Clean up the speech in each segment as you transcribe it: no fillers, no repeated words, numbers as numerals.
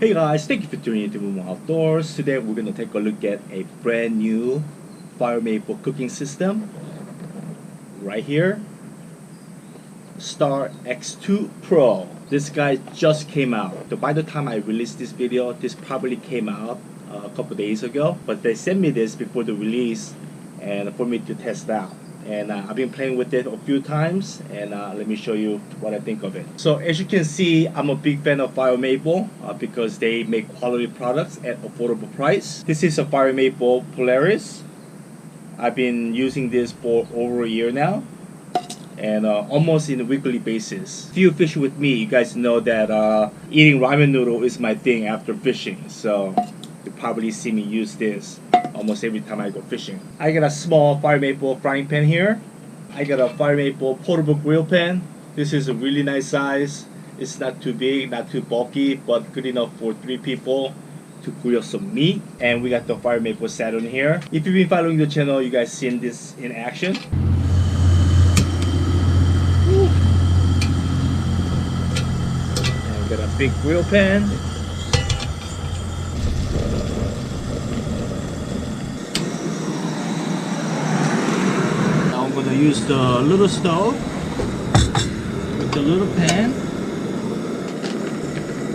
Hey guys, thank you for tuning into Moon Outdoors. Today we're going to take a look at a brand new FireMaple cooking system right here. Star X2 Pro. This guy just came out. So by the time I released this video, this probably came out a couple days ago. But they sent me this before the release and for me to test out. And I've been playing with it a few times, and let me show you what I think of it. So as you can see, I'm a big fan of FireMaple because they make quality products at affordable price. This is a FireMaple Polaris. I've been using this for over a year now, and almost in a weekly basis. If you fish with me, you guys know that eating ramen noodle is my thing after fishing. So you probably see me use this almost every time I go fishing. I got a small FireMaple frying pan here. I got a FireMaple portable grill pan. This is a really nice size. It's not too big, not too bulky, but good enough for 3 people to grill some meat. And we got the FireMaple Saturn here. If you've been following the channel, you guys seen this in action. And we got a big grill pan. I'm gonna use the little stove with the little pan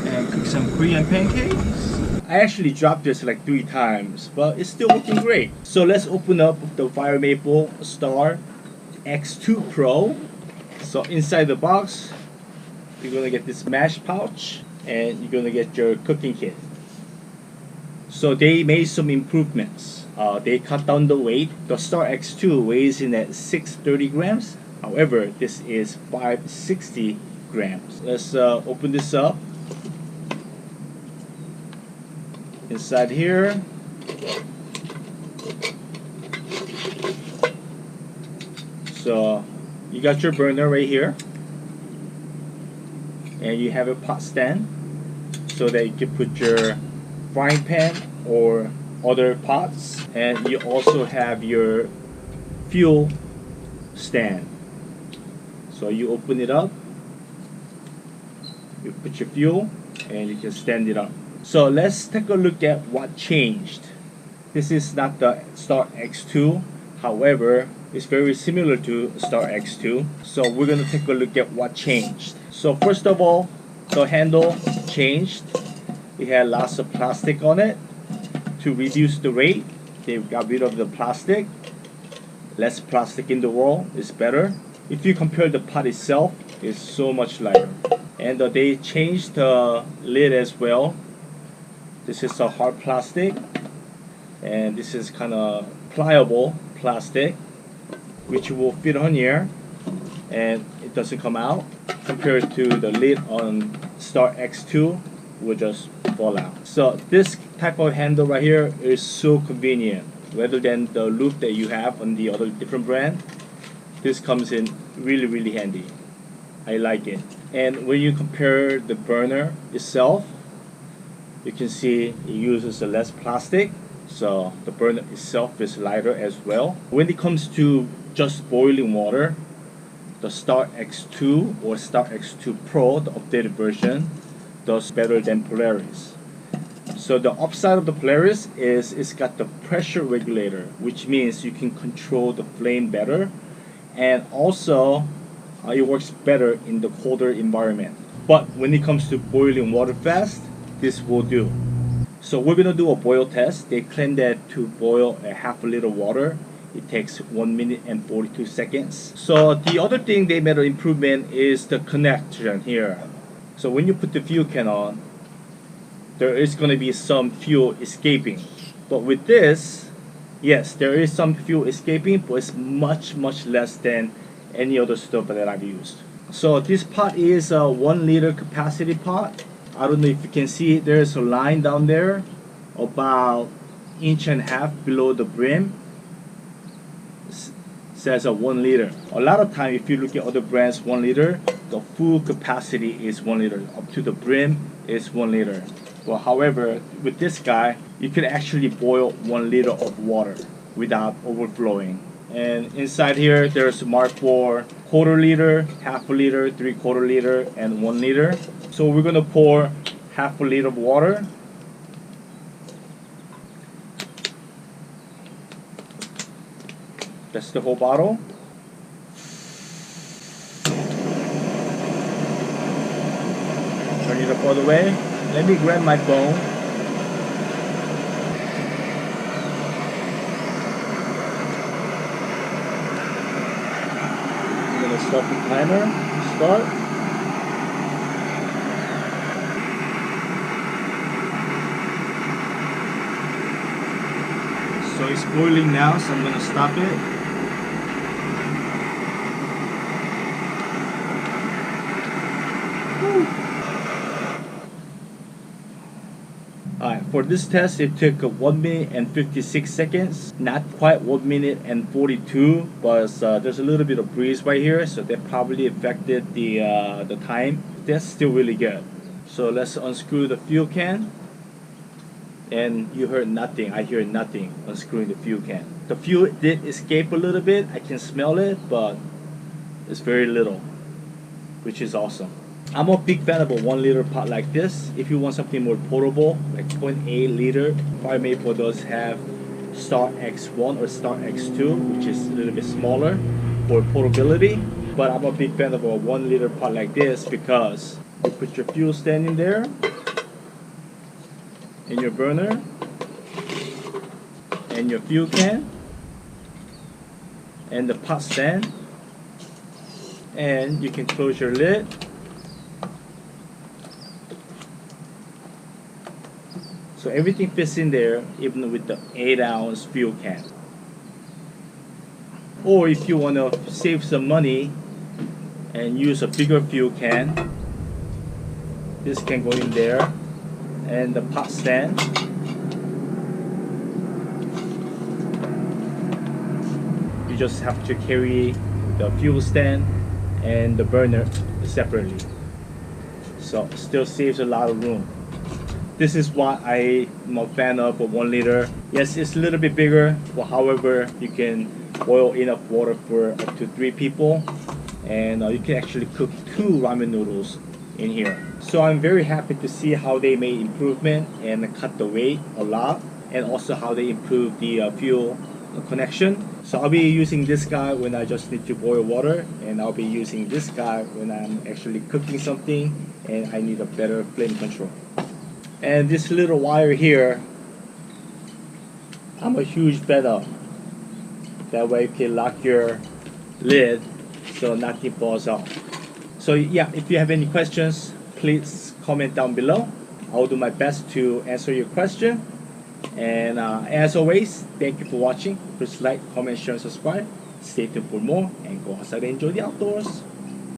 and cook some Korean pancakes. I actually dropped this like 3 times, but it's still working great. So let's open up the FireMaple Star X2 Pro. So inside the box, you're gonna get this mesh pouch and you're gonna get your cooking kit. So they made some improvements. They cut down the weight. The Star X2 weighs in at 630 grams. However, this is 560 grams. Let's open this up. Inside here, so you got your burner right here, and you have a pot stand so that you can put your frying pan or other pots, and you also have your fuel stand. So you open it up, you put your fuel, and you can stand it up. So let's take a look at what changed. This is not the Star X2, however it's very similar to Star X2. So we're gonna take a look at what changed. So first of all, the handle changed. It had lots of plastic on it. To reduce the weight, they got rid of the plastic. Less plastic in the world is better. If you compare the pot itself, it's so much lighter. And they changed the lid as well. This is a hard plastic, and this is kind of pliable plastic, which will fit on here, and it doesn't come out. Compared to the lid on Star X2, will just fall out. So this type of handle right here is so convenient. Rather than the loop that you have on the other different brand, this comes in really handy. I like it. And when you compare the burner itself, you can see it uses less plastic, so the burner itself is lighter as well. When it comes to just boiling water, the Star X2 or Star X2 Pro, the updated version, does better than Polaris. So the upside of the Polaris is it's got the pressure regulator, which means you can control the flame better, and also it works better in the colder environment. But when it comes to boiling water fast, this will do. So we're gonna do a boil test. They claim that to boil a half a liter water, it takes 1 minute and 42 seconds. So the other thing they made an improvement is the connection here. So when you put the fuel can on, there is going to be some fuel escaping. But with this, yes, there is some fuel escaping, but it's much less than any other stove that I've used. So this pot is a 1 liter capacity pot. I don't know if you can see, there's a line down there about 1.5 inches below the brim. Says a 1 liter. A lot of time, if you look at other brands, 1 liter, the full capacity is 1 liter. Up to the brim is 1 liter. Well, however, with this guy, you can actually boil 1 liter of water without overflowing. And inside here, there's a mark for quarter liter, half a liter, 3/4 liter, and 1 liter. So we're gonna pour half a liter of water. That's the whole bottle. Turn it up all the way. Let me grab my phone. I'm gonna start the timer. Start. So it's boiling now, so I'm gonna stop it. Alright, for this test it took 1 minute and 56 seconds. Not quite 1 minute and 42, but there's a little bit of breeze right here, so that probably affected the time. That's still really good. So let's unscrew the fuel can. And you heard nothing. I hear nothing unscrewing the fuel can. The fuel did escape a little bit. I can smell it, but it's very little, which is awesome. I'm a big fan of a 1 liter pot like this. If you want something more portable, like 0.8 liter, FireMaple does have Star X1 or Star X2, which is a little bit smaller for portability. But I'm a big fan of a 1 liter pot like this because you put your fuel stand in there, in your burner, and your fuel can, and the pot stand, and you can close your lid. So everything fits in there, even with the 8-ounce fuel can. Or if you want to save some money and use a bigger fuel can, this can go in there, and the pot stand. You just have to carry the fuel stand and the burner separately. So still saves a lot of room. This is why I'm a fan of a 1 liter. Yes, it's a little bit bigger, but however, you can boil enough water for up to 3 people, and you can actually cook 2 ramen noodles in here. So I'm very happy to see how they made improvement and cut the weight a lot, and also how they improved the fuel connection. So I'll be using this guy when I just need to boil water, and I'll be using this guy when I'm actually cooking something and I need a better flame control. And this little wire here, I'm a huge fan of. That way you can lock your lid so nothing falls off. So yeah, if you have any questions, please comment down below. I'll do my best to answer your question. And as always, thank you for watching. Please like, comment, share, and subscribe. Stay tuned for more, and go outside and enjoy the outdoors.